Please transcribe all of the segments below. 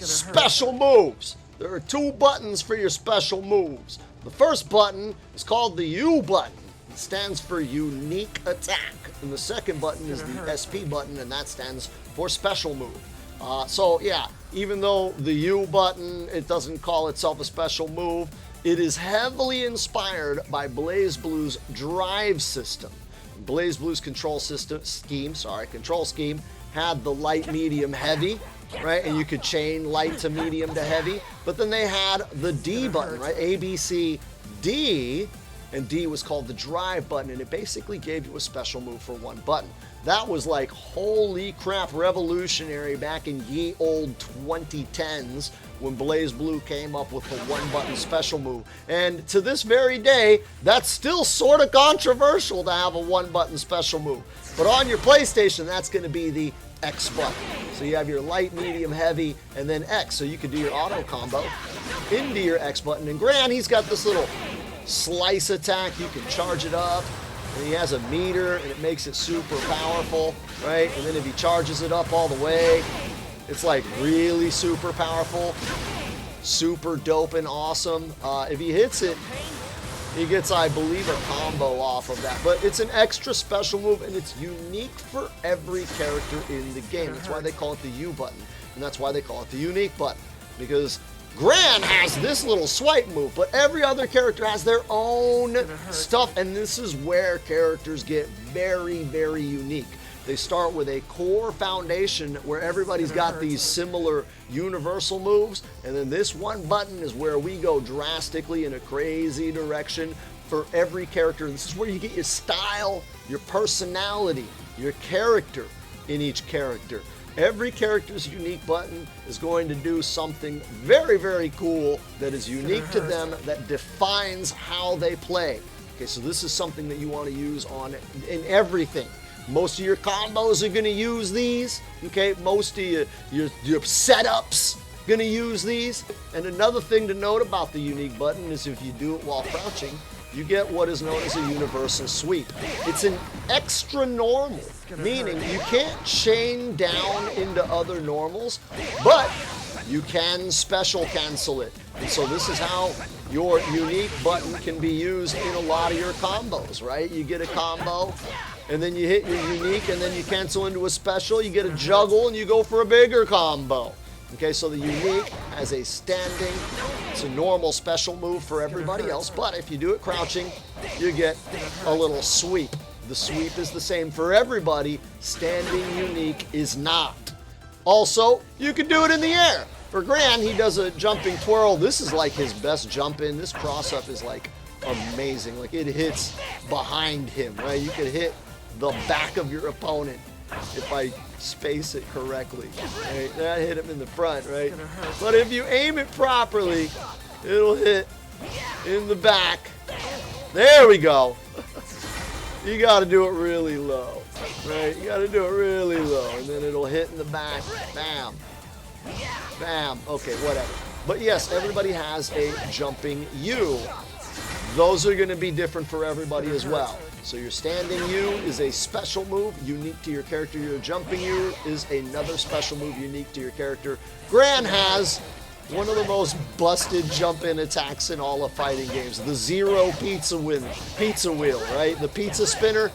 Special moves. There are 2 buttons for your special moves. The first button is called the U button. It stands for unique attack. And the second button is the SP button, and that stands for special move. So yeah, even though the U button, it doesn't call itself a special move, it is heavily inspired by BlazBlue's drive system. BlazBlue's control scheme had the light, medium, heavy, right? And you could chain light to medium to heavy. But then they had the D button, right? A, B, C, D. And D was called the drive button, and it basically gave you a special move for 1 button. That was like, holy crap, revolutionary back in ye old 2010s when BlazBlue came up with the 1-button special move. And to this very day, that's still sort of controversial to have a 1-button special move. But on your PlayStation, that's going to be the X button. So you have your light, medium, heavy, and then X. So you could do your auto combo into your X button. And Gran, he's got this little slice attack. You can charge it up, and he has a meter, and it makes it super powerful, right? And then if he charges it up all the way, it's like really super powerful, super dope and awesome. If he hits it, he gets, I believe, a combo off of that. But it's an extra special move, and it's unique for every character in the game. That's why they call it the U button, and that's why they call it the unique button, because Gran has this little swipe move, but every other character has their own stuff, and this is where characters get very, very unique. They start with a core foundation where everybody's got these similar universal moves, and then this 1 button is where we go drastically in a crazy direction for every character. This is where you get your style, your personality, your character in each character. Every character's unique button is going to do something very, very cool that is unique to them, that defines how they play. Okay, so this is something that you want to use in everything. Most of your combos are going to use these. Okay, most of your setups going to use these. And another thing to note about the unique button is if you do it while crouching, you get what is known as a universal sweep. It's an extra normal, meaning you can't chain down into other normals, but you can special cancel it. And so this is how your unique button can be used in a lot of your combos, right? You get a combo, and then you hit your unique, and then you cancel into a special, you get a juggle, and you go for a bigger combo. Okay, so the unique has a standing, it's a normal special move for everybody else, but if you do it crouching, you get a little sweep. The sweep is the same for everybody, standing unique is not. Also, you can do it in the air. For Gran, he does a jumping twirl. This is like his best jump in. This cross up is like amazing. Like it hits behind him, right? You could hit the back of your opponent if I space it correctly. Right? That hit him in the front, right? But if you aim it properly, it'll hit in the back. There we go. You got to do it really low, right? You got to do it really low, and then it'll hit in the back. Bam. Bam. Okay, whatever. But yes, everybody has a jumping U. Those are going to be different for everybody as well. So your standing U is a special move unique to your character. Your jumping U is another special move unique to your character. Gran has one of the most busted jump-in attacks in all of fighting games. The Zero pizza wheel, right? The pizza spinner.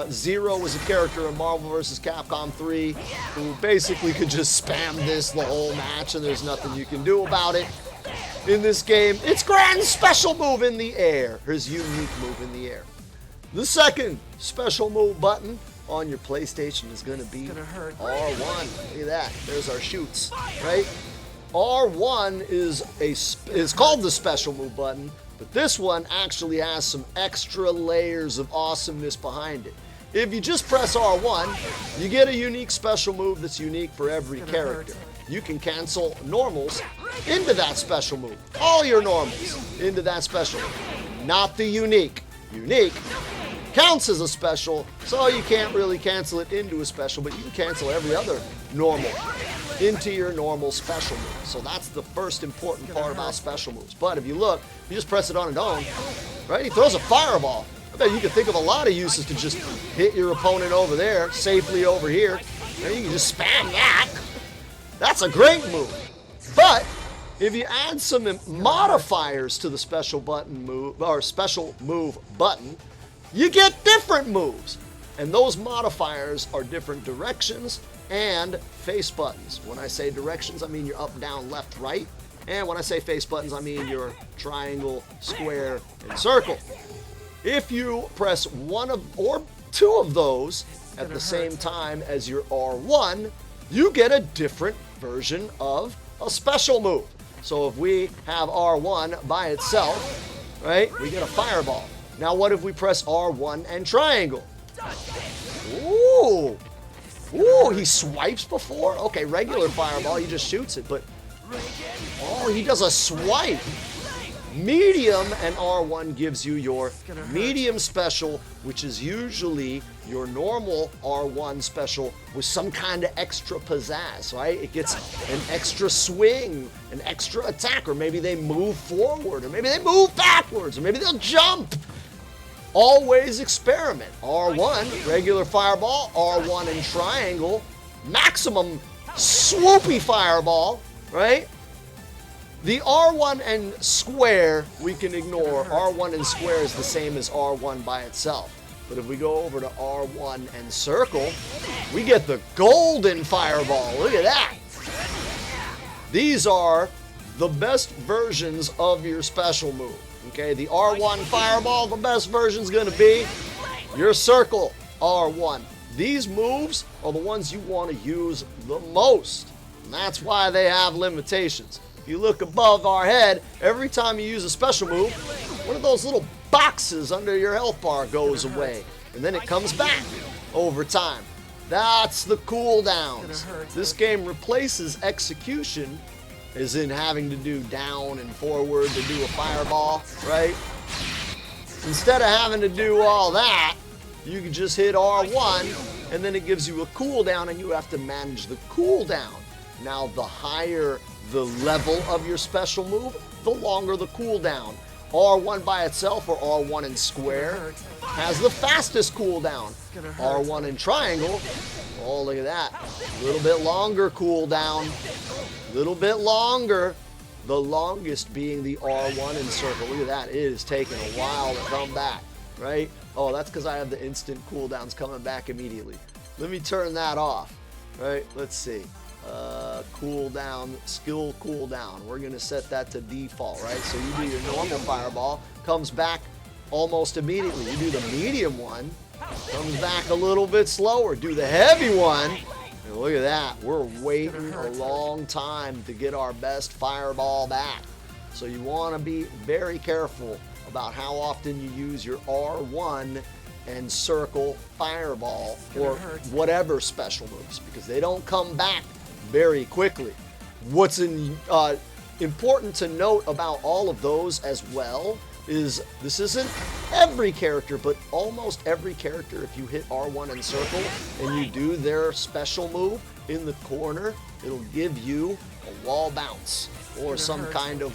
Zero was a character in Marvel vs. Capcom 3 who basically could just spam this the whole match and there's nothing you can do about it. In this game, it's Gran's special move in the air, his unique move in the air. The second special move button on your PlayStation is going to be R1. Look at that. There's our shoots, right? R1 is called the special move button, but this one actually has some extra layers of awesomeness behind it. If you just press R1, you get a unique special move that's unique for every character. You can cancel normals into that special move. All your normals into that special move. Not the unique. Unique counts as a special, so you can't really cancel it into a special, but you can cancel every other normal into your normal special move. So that's the first important part about special moves. But if you look, you just press it on its own, right? He throws a fireball. I bet you can think of a lot of uses to just hit your opponent over there, safely over here. And you can just spam that. That's a great move. But if you add some modifiers to the special button move or special move button, you get different moves. And those modifiers are different directions and face buttons. When I say directions, I mean your up, down, left, right. And when I say face buttons, I mean your triangle, square, and circle. If you press one of or two of those at the same time as your R1, you get a different version of a special move. So if we have R1 by itself, right, we get a fireball. Now what if we press R1 and triangle? Ooh. Ooh, he swipes before? Okay, regular fireball, he just shoots it, but oh, he does a swipe. Medium and R1 gives you your medium special, which is usually your normal R1 special with some kind of extra pizzazz, right? It gets an extra swing, an extra attack, or maybe they move forward, or maybe they move backwards, or maybe they'll jump. Always experiment. R1, regular fireball, R1 and triangle, maximum swoopy fireball, right? The R1 and square we can ignore. R1 and square is the same as R1 by itself. But if we go over to R1 and circle, we get the golden fireball. Look at that. These are the best versions of your special move. Okay, the R1 fireball, the best version is going to be your circle R1. These moves are the ones you want to use the most. And that's why they have limitations. If you look above our head, every time you use a special move, one of those little boxes under your health bar goes away. And then it comes back over time. That's the cooldowns. This game replaces execution, as in having to do down and forward to do a fireball, right? Instead of having to do all that, you can just hit R1, and then it gives you a cooldown, and you have to manage the cooldown. Now, the higher the level of your special move, the longer the cooldown. R1 by itself, or R1 in square, has the fastest cooldown. R1 in triangle, oh, look at that. A little bit longer cooldown. A little bit longer. The longest being the R1 in circle. Look at that. It is taking a while to come back, right? Oh, that's because I have the instant cooldowns coming back immediately. Let me turn that off, right? Let's see. Cooldown, skill cooldown. We're going to set that to default, right? So you do your normal fireball, comes back almost immediately. You do the medium one, comes back a little bit slower. Do the heavy one, and look at that. We're waiting a long time to get our best fireball back. So you want to be very careful about how often you use your R1 and circle fireball or whatever special moves, because they don't come back very quickly. What's important to note about all of those as well is this isn't every character, but almost every character, if you hit R1 and circle and you do their special move in the corner, it'll give you a wall bounce or some kind of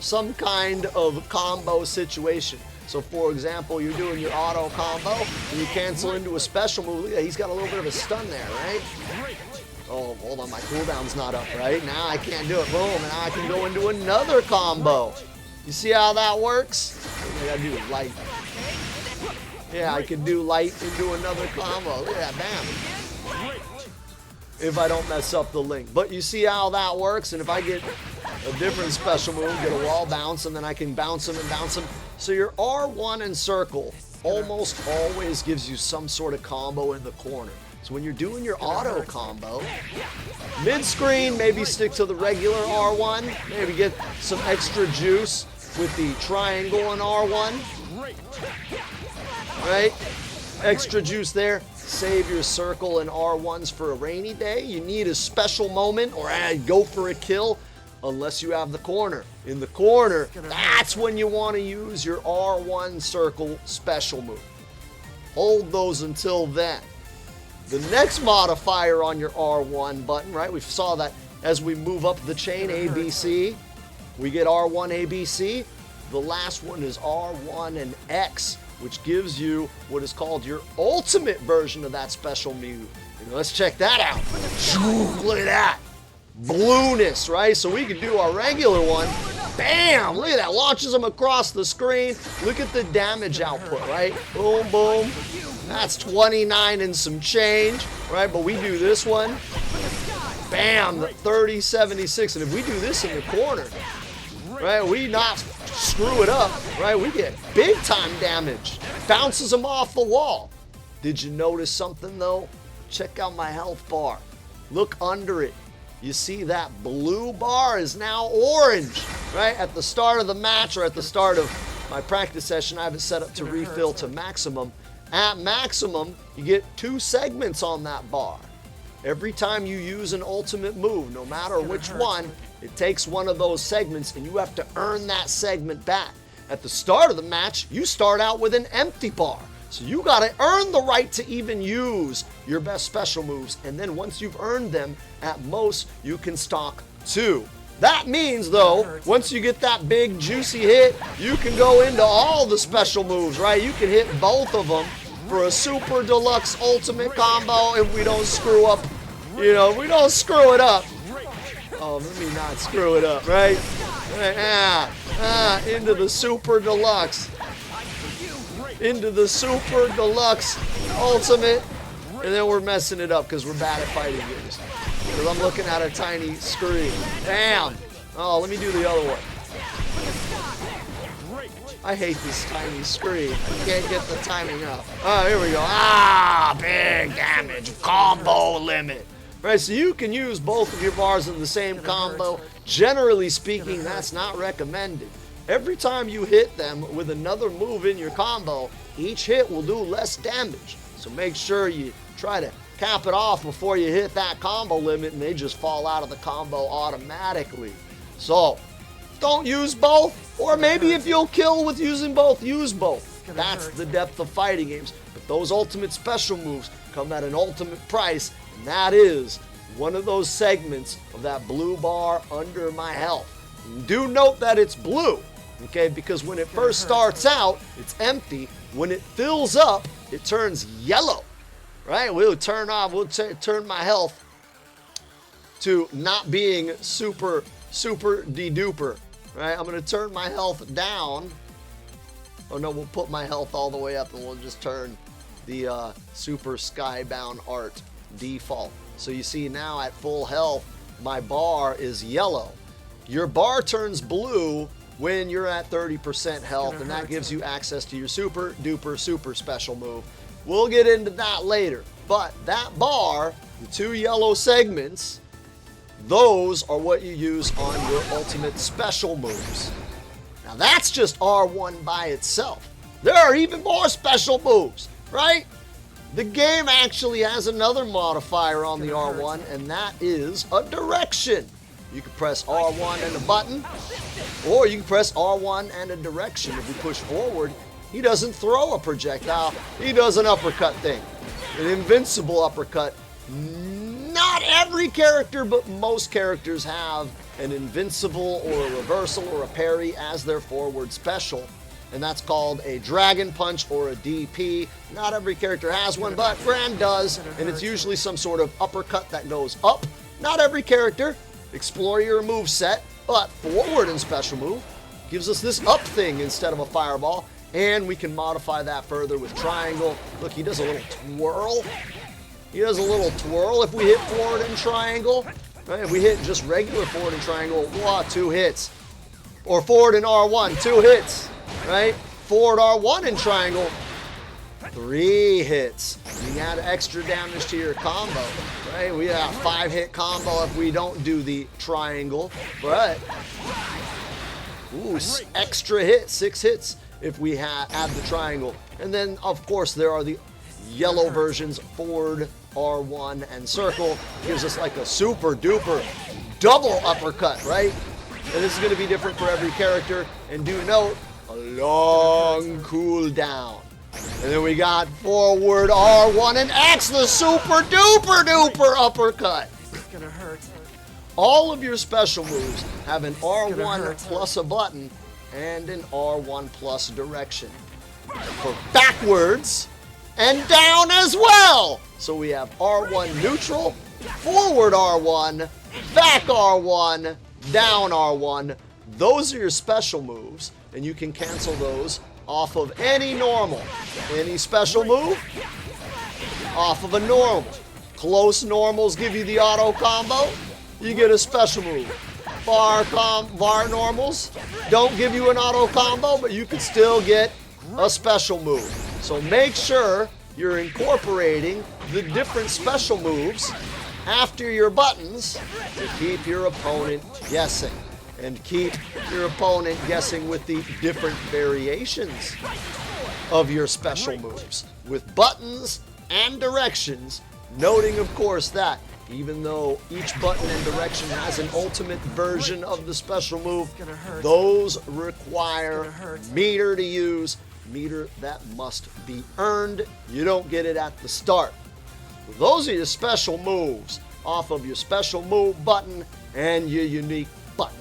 some kind of combo situation. So for example, you're doing your auto combo and you cancel into a special move. Look at that, he's got a little bit of a stun there, right? Oh, hold on, my cooldown's not up, right? Now I can't do it. Boom, and now I can go into another combo. You see how that works? I gotta do light. Yeah, I can do light and do another combo. Look at that, bam. If I don't mess up the link. But you see how that works? And if I get a different special move, get a wall bounce, and then I can bounce them and bounce them. So your R1 and circle almost always gives you some sort of combo in the corner. So when you're doing your auto combo, mid-screen, maybe stick to the regular R1, maybe get some extra juice with the triangle and R1, right? Extra juice there. Save your circle and R1s for a rainy day. You need a special moment or go for a kill unless you have the corner. In the corner, that's when you want to use your R1 circle special move. Hold those until then. The next modifier on your R1 button, right? We saw that as we move up the chain, ABC, we get R1, ABC. The last one is R1 and X, which gives you what is called your ultimate version of that special move. Let's check that out. Look at that. blueness, right? So we can do our regular one. Bam! Look at that. Launches them across the screen. Look at the damage output, right? Boom, boom. That's 29 and some change, right? But we do this one. Bam! The 30, 76. And if we do this in the corner, right, we not screw it up, right? We get big time damage. Bounces them off the wall. Did you notice something, though? Check out my health bar. Look under it. You see that blue bar is now orange, right? At the start of the match or at the start of my practice session, I have it set up to refill to maximum. At maximum, you get 2 segments on that bar. Every time you use an ultimate move, no matter which one, it takes one of those segments and you have to earn that segment back. At the start of the match, you start out with an empty bar. So you gotta earn the right to even use your best special moves. And then once you've earned them, at most, you can stock 2. That means, though, once you get that big juicy hit, you can go into all the special moves, right? You can hit both of them for a super deluxe ultimate combo if we don't screw up, you know, we don't screw it up. Oh, let me not screw it up, right? Into the super deluxe. Into the super deluxe ultimate. And then we're messing it up because we're bad at fighting games. Because I'm looking at a tiny screen. Bam! Oh, let me do the other one. I hate this tiny screen. I can't get the timing up. Oh, here we go. Ah, big damage. Combo limit. Right, so you can use both of your bars in the same combo. Generally speaking, that's not recommended. Every time you hit them with another move in your combo, each hit will do less damage. So make sure you try to cap it off before you hit that combo limit and they just fall out of the combo automatically. So don't use both, or maybe if you'll kill with using both, use both. That's the depth of fighting games. But those ultimate special moves come at an ultimate price, and that is one of those segments of that blue bar under my health. Do note that it's blue, okay, because when it first starts out, it's empty. When it fills up, it turns yellow, right? We'll turn turn my health to not being super de-duper, right? I'm going to turn my health down. Oh no, we'll put my health all the way up and we'll just turn the super skybound art default. So you see now at full health, my bar is yellow. Your bar turns blue when you're at 30% health, and that gives you access to your super duper super special move. We'll get into that later. But that bar, the 2 yellow segments, those are what you use on your ultimate special moves. Now that's just R1 by itself. There are even more special moves, right? The game actually has another modifier on the R1, and that is a direction. You can press R1 and a button, or you can press R1 and a direction. If we push forward, he doesn't throw a projectile. He does an uppercut thing, an invincible uppercut. Not every character, but most characters have an invincible or a reversal or a parry as their forward special, and that's called a dragon punch or a DP. Not every character has one, but Gran does, and it's usually some sort of uppercut that goes up. Not every character. Explore your move set, but forward and special move gives us this up thing instead of a fireball, and we can modify that further with triangle. Look, he does a little twirl. He does a little twirl if we hit forward and triangle. Right? If we hit just regular forward and triangle, wow, 2 hits. Or forward and R1, 2 hits. Right? Forward R1 and triangle, 3 hits. You add extra damage to your combo. Right? We have a 5-hit combo if we don't do the triangle, but extra hit, 6 hits if we add the triangle. And then, of course, there are the yellow versions, forward, R1, and circle. Gives us like a super duper double uppercut, right? And this is going to be different for every character. And do note, a long cooldown. And then we got forward R1 and X, the super duper duper uppercut. It's gonna hurt. All of your special moves have an R1 plus a button and an R1 plus direction. For backwards and down as well. So we have R1 neutral forward R1, back R1, down R1. Those are your special moves, and you can cancel those off of any normal. Any special move, off of a normal. Close normals give you the auto combo, you get a special move. VAR normals don't give you an auto combo, but you can still get a special move. So make sure you're incorporating the different special moves after your buttons to keep your opponent guessing. And keep your opponent guessing with the different variations of your special moves. With buttons and directions, noting of course that even though each button and direction has an ultimate version of the special move, those require meter to use, meter that must be earned. You don't get it at the start. Those are your special moves off of your special move button and your unique button.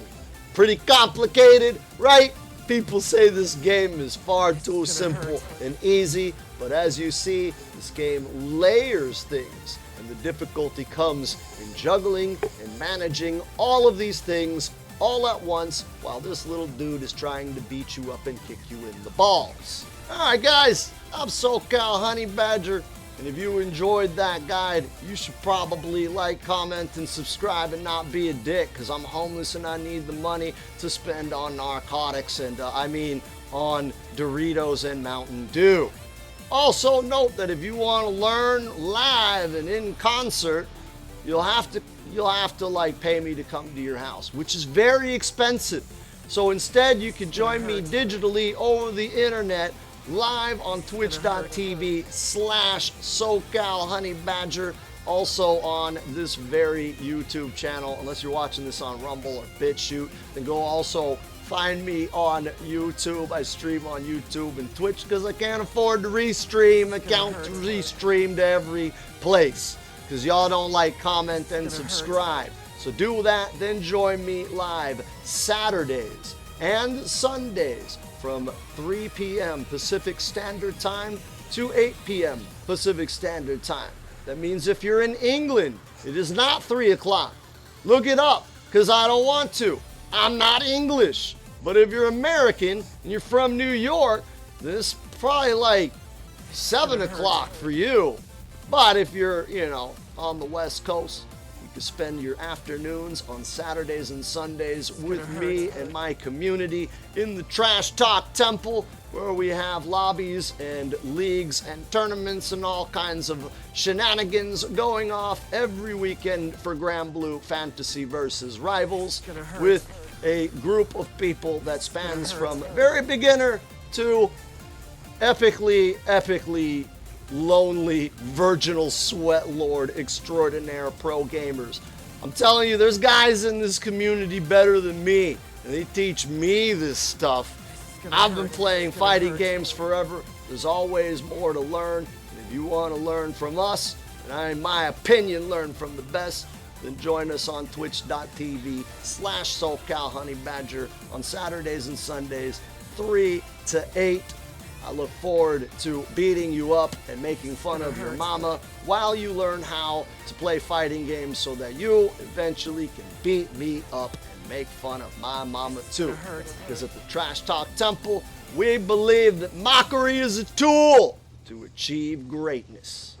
Pretty complicated, right? People say this game is far too simple and easy, but as you see, this game layers things, and the difficulty comes in juggling and managing all of these things all at once while this little dude is trying to beat you up and kick you in the balls. Alright guys, I'm SoCal Honey Badger, and if you enjoyed that guide, you should probably like, comment, and subscribe and not be a dick, because I'm homeless and I need the money to spend on narcotics and on Doritos and Mountain Dew. Also note that if you want to learn live and in concert, you'll have to like pay me to come to your house, which is very expensive. So instead you can join me digitally over the internet live on twitch.tv/SoCalHoneyBadger, also on this very YouTube channel. Unless you're watching this on Rumble or BitChute, then go also find me on YouTube. I stream on YouTube and Twitch because I can't afford to restream. I can't restream to every place because y'all don't like, comment, and subscribe. So do that, then join me live Saturdays and Sundays from 3 p.m. Pacific Standard Time to 8 p.m. Pacific Standard Time. That means if you're in England, it is not 3 o'clock. Look it up, because I don't want to. I'm not English. But if you're American and you're from New York, then it's probably like 7 o'clock for you. But if you're, on the West Coast, you can spend your afternoons on Saturdays and Sundays with me and my community in the Trash Talk Temple, where we have lobbies and leagues and tournaments and all kinds of shenanigans going off every weekend for GranBlue Fantasy Versus Rivals, with a group of people that spans from very beginner to epically lonely, virginal sweat lord extraordinaire pro gamers. I'm telling you, there's guys in this community better than me, and they teach me this stuff. I've been playing fighting games forever. There's always more to learn, and if you want to learn from us, and I, in my opinion, learn from the best, then join us on twitch.tv/SoCalHoneyBadger on Saturdays and Sundays, 3 to 8. I look forward to beating you up and making fun of your mama while you learn how to play fighting games so that you eventually can beat me up and make fun of my mama too. Because at the Trash Talk Temple, we believe that mockery is a tool to achieve greatness.